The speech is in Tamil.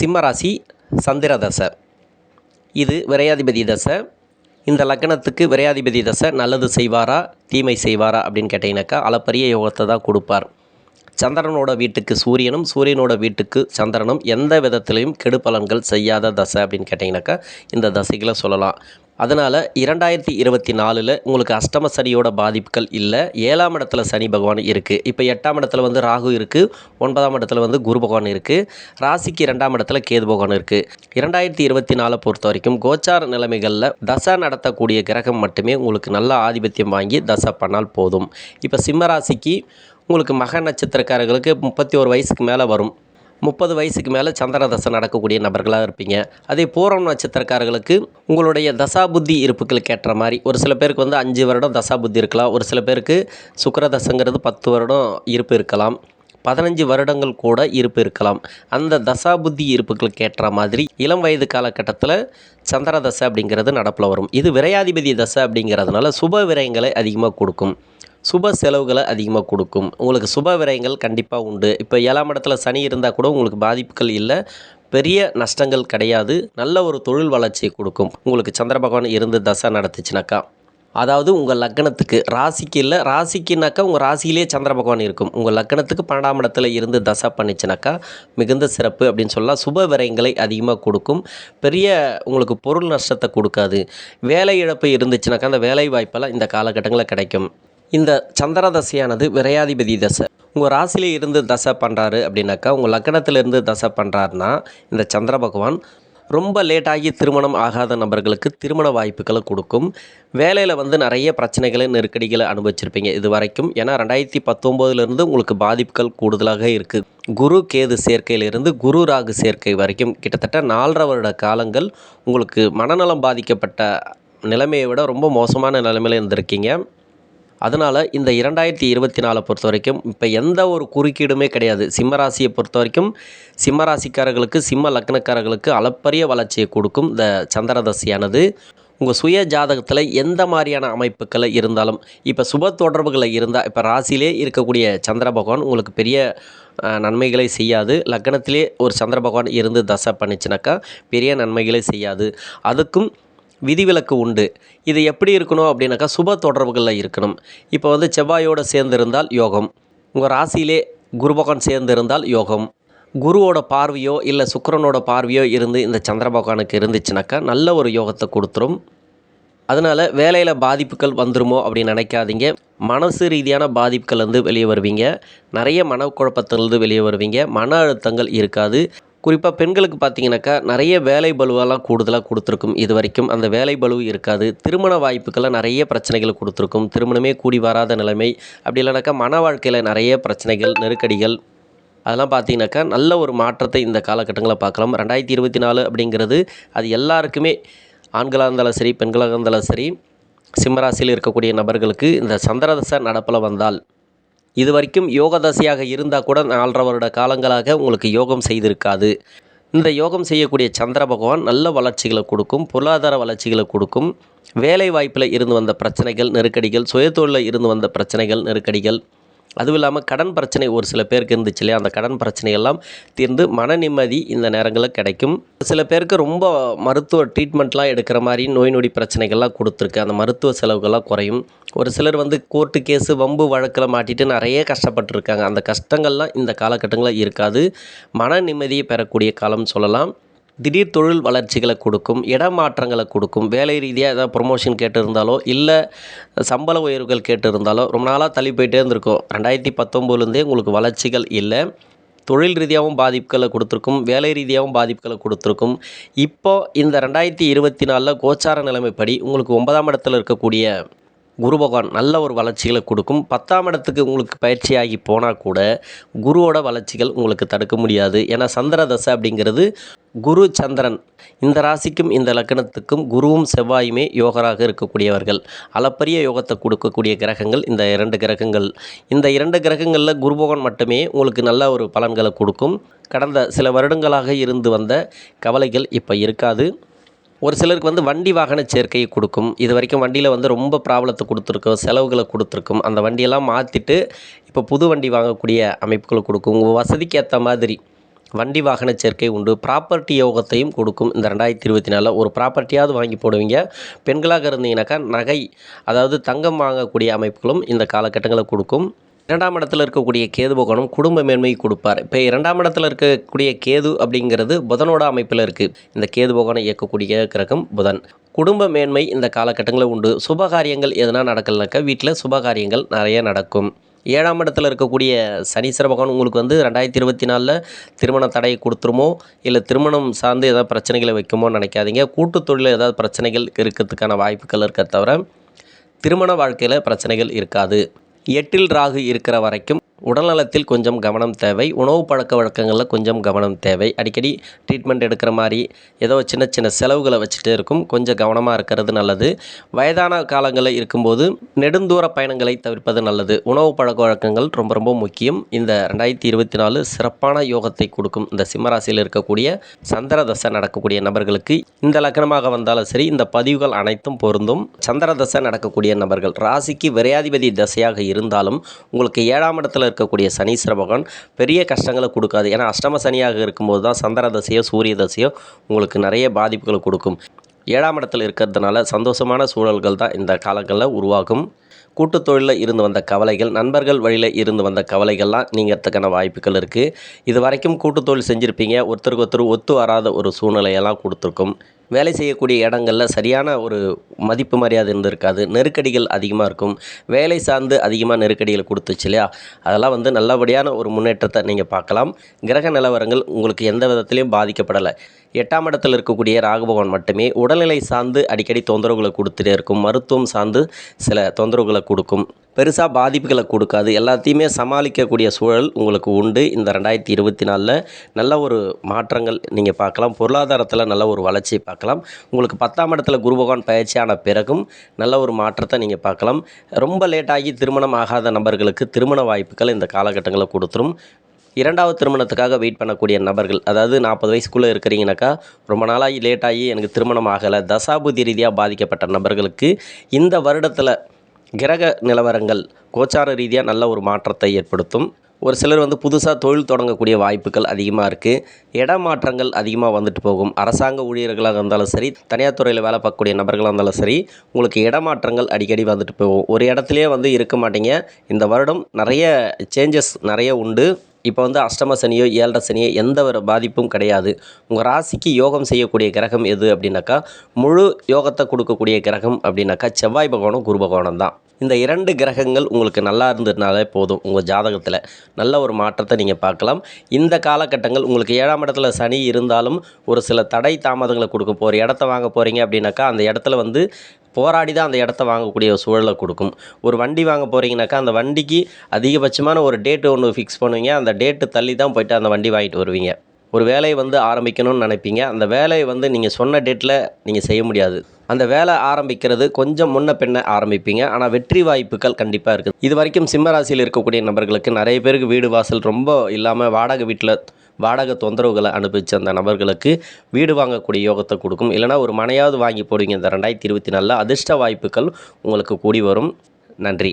சிம்ம ராசி சந்திர தசை. இது விரையாதிபதி தசை. இந்த லக்னத்துக்கு விரையாதிபதி தசை நல்லது செய்வாரா தீமை செய்வாரா அப்படின்னு கேட்டிங்கனாக்கா அளப்பரிய யோகத்தை தான் கொடுப்பார். சந்திரனோட வீட்டுக்கு சூரியனும் சூரியனோட வீட்டுக்கு சந்திரனும் எந்த விதத்திலையும் கெடுபலன்கள் செய்யாத தசை அப்படின்னு கேட்டிங்கனாக்கா இந்த தசைகளை சொல்லலாம். அதனால் 2024 உங்களுக்கு அஷ்டம சனியோட பாதிப்புகள் இல்லை. 7ஆம் இடத்துல சனி பகவான் இருக்குது. இப்போ 8ஆம் இடத்துல வந்து ராகு இருக்குது. 9ஆம் இடத்துல வந்து குரு பகவான் இருக்குது. ராசிக்கு 2ஆம் இடத்துல கேது பகவான் இருக்குது. 2024 பொறுத்த வரைக்கும் கோச்சார நிலைமைகளில் தசை நடத்தக்கூடிய கிரகம் மட்டுமே உங்களுக்கு நல்ல ஆதிபத்தியம் வாங்கி தசை பண்ணால் போதும். இப்போ சிம்ம ராசிக்கு உங்களுக்கு மக நட்சத்திரக்காரர்களுக்கு 31 வயசுக்கு மேலே வரும். 30 வயசுக்கு மேலே சந்திர தசை நடக்கக்கூடிய நபர்களாக இருப்பீங்க. அதே பூரம் நட்சத்திரக்காரர்களுக்கு உங்களுடைய தசா புத்தி இருப்புகளுக்கு ஏற்ற மாதிரி ஒரு சில பேருக்கு வந்து 5 வருடம் தசா புத்தி இருக்கலாம். ஒரு சில பேருக்கு சுக்கிர தசைங்கிறது 10 வருடம் இருப்பு இருக்கலாம். 15 வருடங்கள் கூட இருப்பு இருக்கலாம். அந்த தசா புத்தி இருப்புகளுக்கு ஏற்ற மாதிரி இளம் வயது காலகட்டத்தில் சந்திர தசை அப்படிங்கிறது நடப்பில் வரும். இது விரையாதிபதி தசை அப்படிங்கிறதுனால சுப விரயங்களை அதிகமாக கொடுக்கும். சுப செலவுகளை அதிகமாக கொடுக்கும். உங்களுக்கு சுப விரயங்கள் கண்டிப்பாக உண்டு. இப்போ 7ஆம் இடத்துல சனி இருந்தால் கூட உங்களுக்கு பாதிப்புகள் இல்லை, பெரிய நஷ்டங்கள் கிடையாது. நல்ல ஒரு தொழில் வளர்ச்சியை கொடுக்கும் உங்களுக்கு சந்திர பகவான் இருந்து தசை நடத்துச்சுனாக்கா. அதாவது உங்கள் லக்னத்துக்கு ராசிக்கு இல்லை, ராசிக்குனாக்கா உங்கள் ராசியிலே சந்திர பகவான் இருக்கும். உங்கள் லக்னத்துக்கு 12ஆம் இடத்துல இருந்து தசை பண்ணிச்சுனாக்கா மிகுந்த சிறப்பு அப்படின்னு சொல்லலாம். சுப விரயங்களை அதிகமாக கொடுக்கும். பெரிய உங்களுக்கு பொருள் நஷ்டத்தை கொடுக்காது. வேலை இழப்பு இருந்துச்சுனாக்கா அந்த வேலை வாய்ப்பெல்லாம் இந்த காலகட்டங்களில் கிடைக்கும். இந்த சந்திர தசையானது விரையாதிபதி தசை. உங்கள் ராசியிலே இருந்து தசை பண்ணுறாரு அப்படின்னாக்கா உங்கள் லக்னத்திலிருந்து தசை பண்ணுறாருன்னா இந்த சந்திர பகவான் ரொம்ப லேட்டாகி திருமணம் ஆகாத நபர்களுக்கு திருமண வாய்ப்புகளை கொடுக்கும். வேலையில் வந்து நிறைய பிரச்சனைகளை நெருக்கடிகளை அனுபவிச்சிருப்பீங்க இது வரைக்கும். ஏன்னா 2019 உங்களுக்கு பாதிப்புகள் கூடுதலாக இருக்குது. குரு கேது சேர்க்கையிலிருந்து குரு ராகு சேர்க்கை வரைக்கும் கிட்டத்தட்ட 4.5 வருட காலங்கள் உங்களுக்கு மனநலம் பாதிக்கப்பட்ட நிலைமையை விட ரொம்ப மோசமான நிலைமையில் இருந்திருக்கீங்க. அதனால் இந்த 2024 பொறுத்த வரைக்கும் இப்போ எந்த ஒரு குறுக்கீடுமே கிடையாது. சிம்ம ராசியை பொறுத்த வரைக்கும் சிம்ம ராசிக்காரர்களுக்கு சிம்ம லக்னக்காரர்களுக்கு அளப்பரிய வளர்ச்சியை கொடுக்கும் இந்த சந்திர தசையானது. உங்கள் சுய ஜாதகத்தில் எந்த மாதிரியான அமைப்புகளை இருந்தாலும் இப்போ சுப தொடர்புகளை இருந்தால் இப்போ ராசியிலே இருக்கக்கூடிய சந்திர பகவான் உங்களுக்கு பெரிய நன்மைகளை செய்யாது. லக்னத்திலே ஒரு சந்திர பகவான் இருந்து தசை பண்ணிச்சுனாக்கா பெரிய நன்மைகளை செய்யாது. அதுக்கும் விதிவிலக்கு உண்டு. இது எப்படி இருக்கணும் அப்படின்னாக்கா சுப தொடர்புகளில் இருக்கணும். இப்போ வந்து செவ்வாயோடு சேர்ந்து இருந்தால் யோகம். உங்கள் ராசியிலே குரு பகவான் சேர்ந்து இருந்தால் யோகம். குருவோட பார்வையோ இல்லை சுக்கிரனோட பார்வையோ இருந்து இந்த சந்திர பகவானுக்கு இருந்துச்சுனாக்கா நல்ல ஒரு யோகத்தை கொடுத்துரும். அதனால் வேலையில் பாதிப்புகள் வந்துருமோ அப்படின்னு நினைக்காதீங்க. மனசு ரீதியான பாதிப்புகள் வந்து வெளியே வருவீங்க. நிறைய மனக்குழப்பத்திலிருந்து வெளியே வருவீங்க. மன அழுத்தங்கள் இருக்காது. குறிப்பாக பெண்களுக்கு பார்த்தீங்கன்னாக்கா நிறைய வேலை பளுவெல்லாம் கூடுதலாக கொடுத்துருக்கும். இது வரைக்கும் அந்த வேலை பளு இருக்காது. திருமண வாய்ப்புக்கெல்லாம் நிறைய பிரச்சனைகள் கொடுத்துருக்கும். திருமணமே கூடி வராத நிலைமை, அப்படி இல்லைனாக்கா மன வாழ்க்கையில் நிறைய பிரச்சனைகள் நெருக்கடிகள் அதெல்லாம் பார்த்தீங்கன்னாக்கா நல்ல ஒரு மாற்றத்தை இந்த காலகட்டங்களில் பார்க்கலாம். 2024 அப்படிங்கிறது அது எல்லாருக்குமே ஆண்களாக இருந்தாலும் சரி பெண்களாக இருந்தாலும் சரி சிம்மராசியில் இருக்கக்கூடிய நபர்களுக்கு இந்த சந்திரதசை நடப்பில் வந்தால் இது வரைக்கும் யோக தசையாக இருந்தால் கூட 4.5 வருட காலங்களாக உங்களுக்கு யோகம் செய்திருக்காது. இந்த யோகம் செய்யக்கூடிய சந்திர பகவான் நல்ல வளர்ச்சிகளை கொடுக்கும். பொருளாதார வளர்ச்சிகளை கொடுக்கும். வேலை வாய்ப்பில் இருந்து வந்த பிரச்சனைகள் நெருக்கடிகள், சுயதொழிலில் இருந்து வந்த பிரச்சனைகள் நெருக்கடிகள், அதுவும் இல்லாமல் கடன் பிரச்சனை ஒரு சில பேருக்கு இருந்துச்சு இல்லையா, அந்த கடன் பிரச்சனையெல்லாம் தீர்ந்து மன நிம்மதி இந்த நேரங்களில் கிடைக்கும். சில பேருக்கு ரொம்ப மருத்துவ ட்ரீட்மெண்ட்லாம் எடுக்கிற மாதிரி நோய் நொடி பிரச்சனைகள்லாம் கொடுத்துருக்கு. அந்த மருத்துவ செலவுகள்லாம் குறையும். ஒரு சிலர் வந்து கோர்ட்டு கேஸு வம்பு வழக்கில் மாட்டிட்டு நிறைய கஷ்டப்பட்டுருக்காங்க. அந்த கஷ்டங்கள்லாம் இந்த காலகட்டங்களில் இருக்காது. மன நிம்மதியை பெறக்கூடிய காலம்னு சொல்லலாம். திடீர் தொழில் வளர்ச்சிகளை கொடுக்கும். இடமாற்றங்களை கொடுக்கும். வேலை ரீதியாக ஏதாவது ப்ரொமோஷன் கேட்டிருந்தாலோ இல்லை சம்பள உயர்வுகள் கேட்டிருந்தாலோ ரொம்ப நாளாக தள்ளி போயிட்டே இருந்திருக்கும். 2019 உங்களுக்கு வளர்ச்சிகள் இல்லை. தொழில் ரீதியாகவும் பாதிப்புகளை கொடுத்துருக்கும். வேலை ரீதியாகவும் பாதிப்புகளை கொடுத்துருக்கும். இப்போது இந்த 2024 கோச்சார நிலைமைப்படி உங்களுக்கு 9ஆம் இடத்துல இருக்கக்கூடிய குரு பகவான் நல்ல ஒரு வளர்ச்சிகளை கொடுக்கும். 10ஆம் இடத்துக்கு உங்களுக்கு பயிற்சியாகி போனால் கூட குருவோட வளர்ச்சிகள் உங்களுக்கு தடுக்க முடியாது. ஏன்னா சந்திர தசை அப்படிங்கிறது குரு சந்திரன் இந்த ராசிக்கும் இந்த லக்னத்துக்கும் குருவும் செவ்வாயுமே யோகராக இருக்கக்கூடியவர்கள். அளப்பரிய யோகத்தை கொடுக்கக்கூடிய கிரகங்கள் இந்த 2 கிரகங்கள். இந்த 2 கிரகங்களில் குரு பகவான் மட்டுமே உங்களுக்கு நல்ல ஒரு பலன்களை கொடுக்கும். கடந்த சில வருடங்களாக இருந்து வந்த கவலைகள் இப்போ இருக்காது. ஒரு சிலருக்கு வந்து வண்டி வாகன சேர்க்கையை கொடுக்கும். இது வரைக்கும் வண்டியில் வந்து ரொம்ப ப்ராப்ளத்தை கொடுத்துருக்கோம், செலவுகளை கொடுத்துருக்கும். அந்த வண்டியெல்லாம் மாற்றிட்டு இப்போ புது வண்டி வாங்கக்கூடிய அமைப்புகளை கொடுக்கும். உங்கள் வசதிக்கு ஏற்ற மாதிரி வண்டி வாகன சேர்க்கை உண்டு. ப்ராப்பர்ட்டி யோகத்தையும் கொடுக்கும். இந்த 2024 ஒரு ப்ராப்பர்ட்டியாவது வாங்கி போடுவீங்க. பெண்களாக இருந்தீங்கன்னாக்கா நகை, அதாவது தங்கம் வாங்கக்கூடிய அமைப்புகளும் இந்த காலகட்டங்களில் கொடுக்கும். 2ஆம் இடத்துல இருக்கக்கூடிய கேது பகவானும் குடும்ப மேன்மை கொடுப்பார். இப்போ 2ஆம் இடத்துல இருக்கக்கூடிய கேது அப்படிங்கிறது புதனோட அமைப்பில் இருக்குது. இந்த கேது பகவானை இயக்கக்கூடிய கிரகம் புதன். குடும்ப மேன்மை இந்த காலகட்டங்களில் உண்டு. சுபகாரியங்கள் எதனா நடக்கலனாக்கா வீட்டில் சுபகாரியங்கள் நிறைய நடக்கும். 7ஆம் இடத்துல இருக்கக்கூடிய சனீஸ்வர பகவான் உங்களுக்கு 2024 திருமண தடையை கொடுத்துருமோ, இல்லை திருமணம் சார்ந்து ஏதாவது பிரச்சனைகளை வைக்குமோன்னு நினைக்காதீங்க. கூட்டு தொழிலில் ஏதாவது பிரச்சனைகள் இருக்கிறதுக்கான வாய்ப்புகள் இருக்க தவிர திருமண வாழ்க்கையில் பிரச்சனைகள் இருக்காது. 8இல் ராகு இருக்கிற வரைக்கும் உடல்நலத்தில் கொஞ்சம் கவனம் தேவை. உணவு பழக்க வழக்கங்களில் கொஞ்சம் கவனம் தேவை. அடிக்கடி ட்ரீட்மெண்ட் எடுக்கிற மாதிரி ஏதோ சின்ன சின்ன செலவுகளை வச்சுட்டே இருக்கும். கொஞ்சம் கவனமாக இருக்கிறது நல்லது. வயதான காலங்களில் இருக்கும்போது நெடுந்தூர பயணங்களை தவிர்ப்பது நல்லது. உணவு பழக்க வழக்கங்கள் ரொம்ப ரொம்ப முக்கியம். இந்த 2024 சிறப்பான யோகத்தை கொடுக்கும். இந்த சிம்மராசியில் இருக்கக்கூடிய சந்திர தசை நடக்கக்கூடிய நபர்களுக்கு இந்த லக்னமாக வந்தாலும் சரி, இந்த பதிவுகள் அனைத்தும் பொருந்தும். சந்திர தசை நடக்கக்கூடிய நபர்கள் ராசிக்கு விரையாதிபதி தசையாக இருந்தாலும் உங்களுக்கு 7ஆம் இடத்துல இருக்கக்கூடிய சனீஸ்வர பகவான் பெரிய கஷ்டங்களை கொடுக்காது. ஏன்னா அஷ்டம சனியாக இருக்கும்போது தான் சந்திர தசையோ சூரிய தசையோ உங்களுக்கு நிறைய பாதிப்புகளை கொடுக்கும். 7ஆம் இடத்துல இருக்கிறதுனால சந்தோஷமான சூழல்கள் தான் இந்த காலங்களில் உருவாகும். கூட்டுத் தொழிலில் இருந்து வந்த கவலைகள், நண்பர்கள் வழியில் இருந்து வந்த கவலைகள்லாம் நீங்கிறதுக்கான வாய்ப்புகள் இருக்குது. இது வரைக்கும் கூட்டுத் தொழில் செஞ்சுருப்பீங்க. ஒருத்தருக்கு ஒருத்தர் ஒத்து வராத ஒரு சூழ்நிலையெல்லாம் கொடுத்துருக்கும். வேலை செய்யக்கூடிய இடங்களில் சரியான ஒரு மதிப்பு மரியாதை இருந்திருக்காது. நெருக்கடிகள் அதிகமாக இருக்கும். வேலை சார்ந்து அதிகமாக நெருக்கடிகள் கொடுத்துச்சு இல்லையா, அதெல்லாம் நல்லபடியான ஒரு முன்னேற்றத்தை நீங்கள் பார்க்கலாம். கிரக நிலவரங்கள் உங்களுக்கு எந்த விதத்துலையும் பாதிக்கப்படலை. 8ஆம் இடத்தில் இருக்கக்கூடிய ராகு பகவான் மட்டுமே உடல்நிலை சார்ந்து அடிக்கடி தொந்தரவுகளை கொடுத்துட்டே இருக்கும். மருத்துவம் சார்ந்து சில தொந்தரவுகளை கொடுக்கும். பெருசாக பாதிப்புகளை கொடுக்காது. எல்லாத்தையுமே சமாளிக்கக்கூடிய சூழல் உங்களுக்கு உண்டு. இந்த 2024 நல்ல ஒரு மாற்றங்கள் நீங்கள் பார்க்கலாம். பொருளாதாரத்தில் நல்ல ஒரு வளர்ச்சியை பார்க்கலாம். உங்களுக்கு 10ஆம் இடத்துல குரு பகவான் பயிற்சியான பிறகும் நல்ல ஒரு மாற்றத்தை நீங்கள் பார்க்கலாம். ரொம்ப லேட்டாகி திருமணம் ஆகாத நபர்களுக்கு திருமண வாய்ப்புகள் இந்த காலகட்டங்களில் கொடுத்துரும். 2வது திருமணத்துக்காக வெயிட் பண்ணக்கூடிய நபர்கள், அதாவது 40 வயசுக்குள்ளே இருக்கிறீங்கனாக்கா, ரொம்ப நாளாகி லேட்டாகி எனக்கு திருமணம் ஆகலை, தசாபுதி ரீதியாக பாதிக்கப்பட்ட நபர்களுக்கு இந்த வருடத்தில் கிரக நிலவரங்கள் கோச்சார ரீதியாக நல்ல ஒரு மாற்றத்தை ஏற்படுத்தும். ஒரு சிலர் புதுசாக தொழில் தொடங்கக்கூடிய வாய்ப்புகள் அதிகமாக இருக்குது. இடமாற்றங்கள் அதிகமாக வந்துட்டு போகும். அரசாங்க ஊழியர்களாக இருந்தாலும் சரி, தனியார் துறையில் வேலை பார்க்கக்கூடிய நபர்களாக இருந்தாலும் சரி, உங்களுக்கு இடமாற்றங்கள் அடிக்கடி வந்துட்டு போகும். ஒரு இடத்துலையே இருக்க மாட்டீங்க. இந்த வருடம் நிறைய சேஞ்சஸ் நிறைய உண்டு. இப்போ அஷ்டம சனியோ 7.5 சனியோ எந்த ஒரு பாதிப்பும் கிடையாது. உங்கள் ராசிக்கு யோகம் செய்யக்கூடிய கிரகம் எது அப்படின்னாக்கா, முழு யோகத்தை கொடுக்கக்கூடிய கிரகம் அப்படின்னாக்கா செவ்வாய் பகவானும் குரு பகவானும் தான். இந்த 2 கிரகங்கள் உங்களுக்கு நல்லா இருந்ததுனாலே போதும். உங்கள் ஜாதகத்தில் நல்ல ஒரு மாற்றத்தை நீங்கள் பார்க்கலாம். இந்த காலகட்டங்கள் உங்களுக்கு 7ஆம் இடத்துல சனி இருந்தாலும் ஒரு சில தடை தாமதங்களை கொடுக்கும். ஒரு இடத்த வாங்க போகிறீங்க அப்படின்னாக்கா அந்த இடத்துல போராடி தான் அந்த இடத்த வாங்கக்கூடிய சூழலை கொடுக்கும். ஒரு வண்டி வாங்க போகிறீங்கனாக்கா அந்த வண்டிக்கு அதிகபட்சமான ஒரு டேட்டு ஒன்று ஃபிக்ஸ் பண்ணுவீங்க. அந்த டேட்டு தள்ளி தான் போய்ட்டு அந்த வண்டி வாங்கிட்டு வருவீங்க. ஒரு வேலையை ஆரம்பிக்கணும்னு நினைப்பீங்க. அந்த வேலையை நீங்கள் சொன்ன டேட்டில் நீங்கள் செய்ய முடியாது. அந்த வேலை ஆரம்பிக்கிறது கொஞ்சம் முன்ன பின்ன ஆரம்பிப்பீங்க. ஆனால் வெற்றி வாய்ப்புகள் கண்டிப்பாக இருக்குது. இது வரைக்கும் சிம்ம ராசியில் இருக்கக்கூடிய நபர்களுக்கு நிறைய பேருக்கு வீடு வாசல் ரொம்ப இல்லாமல் வாடகை தொந்தரவுகளை அனுபவித்த அந்த நபர்களுக்கு வீடு வாங்கக்கூடிய யோகத்தை கொடுக்கும். இல்லைனா ஒரு மனையாவது வாங்கி போடுவீங்க. இந்த 2024 அதிர்ஷ்ட வாய்ப்புகள் உங்களுக்கு கூடி வரும். நன்றி.